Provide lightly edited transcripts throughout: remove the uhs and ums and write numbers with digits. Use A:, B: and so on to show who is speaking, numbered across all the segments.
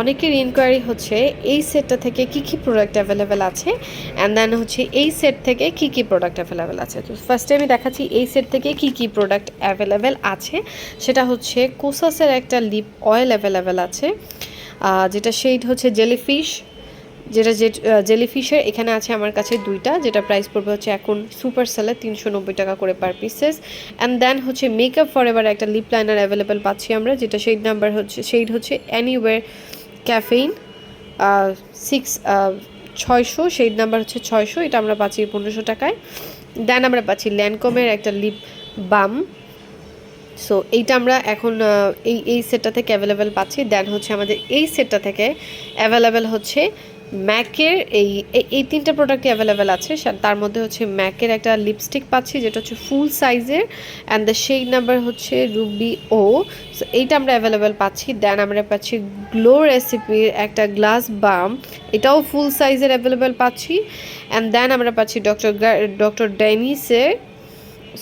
A: অনেকের ইনকোয়ারি হচ্ছে এই সেটটা থেকে কি প্রোডাক্ট অ্যাভেলেবেল আছে অ্যান্ড দেন হচ্ছে এই সেট থেকে কি প্রোডাক্ট অ্যাভেলেবেল আছে। তো ফার্স্টে আমি দেখাচ্ছি এই সেট থেকে কি প্রোডাক্ট অ্যাভেলেবেল আছে। সেটা হচ্ছে কোসাসের একটা লিপ অয়েল অ্যাভেলেবেল আছে, যেটা শেড হচ্ছে জেলিফিশ, যেটা জেলিফিশের এখানে আছে আমার কাছে দুইটা, যেটা প্রাইস পড়বে হচ্ছে এখন সুপার সেলে 390 টাকা করে পার পিসেস। অ্যান্ড দেন হচ্ছে মেকআপ ফরএভার একটা লিপ লাইনার অ্যাভেলেবেল পাচ্ছি আমরা, যেটা শেড হচ্ছে এনিওয়ের ক্যাফেইন 600, শেড নাম্বার হচ্ছে 600, এটা আমরা পাচ্ছি 1500 টাকায়। দেন আমরা পাচ্ছি ল্যানকমের একটা লিপ বাম, সো এইটা আমরা এখন এই সেটটা থেকে অ্যাভেলেবেল পাচ্ছি। দেন হচ্ছে আমাদের এই সেটটা থেকে অ্যাভেলেবেল হচ্ছে ম্যাকের এই তিনটা প্রোডাক্টই অ্যাভেলেবেল আছে। তার মধ্যে হচ্ছে ম্যাকের একটা লিপস্টিক পাচ্ছি, যেটা হচ্ছে ফুল সাইজের অ্যান্ড দ্য শেড নাম্বার হচ্ছে রুবি ও, সো এইটা আমরা অ্যাভেলেবেল পাচ্ছি। দেন আমরা পাচ্ছি গ্লো রেসিপির একটা গ্লাস বাম, এটাও ফুল সাইজের অ্যাভেলেবেল পাচ্ছি। অ্যান্ড দেন আমরা পাচ্ছি ডক্টর ডেনিসের,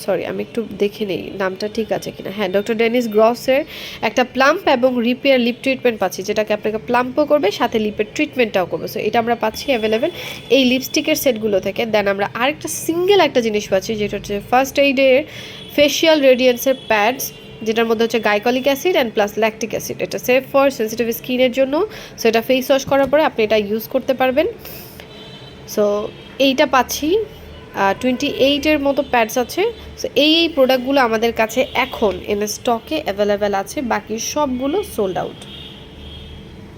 A: সরি আমি একটু দেখে নেই নামটা ঠিক আছে কিনা, হ্যাঁ ডক্টর ডেনিস গ্রসের একটা প্লাম্প এবং রিপেয়ার লিপ ট্রিটমেন্ট পাচ্ছি, যেটাকে আপনাকে প্লাম্পও করবে সাথে লিপের ট্রিটমেন্টটাও করবে। সো এটা আমরা পাচ্ছি অ্যাভেলেবেল এই লিপস্টিকের সেটগুলো থেকে। দেন আমরা আরেকটা সিঙ্গেল একটা জিনিস পাচ্ছি, যেটা হচ্ছে ফার্স্ট এইডের ফেশিয়াল রেডিয়েন্সের প্যাডস, যেটার মধ্যে হচ্ছে glycolic acid and plus lactic acid. এটা সেফ ফর সেন্সিটিভ স্কিনের জন্য, সো এটা ফেস ওয়াশ করার পরে আপনি এটা ইউজ করতে পারবেন। সো এইটা পাচ্ছি 28-এর মতো প্যাডস আছে। সো এই প্রোডাক্টগুলো আমাদের কাছে এখন স্টকে অ্যাভেলেবেল আছে, বাকি সবগুলো সোল্ড আউট।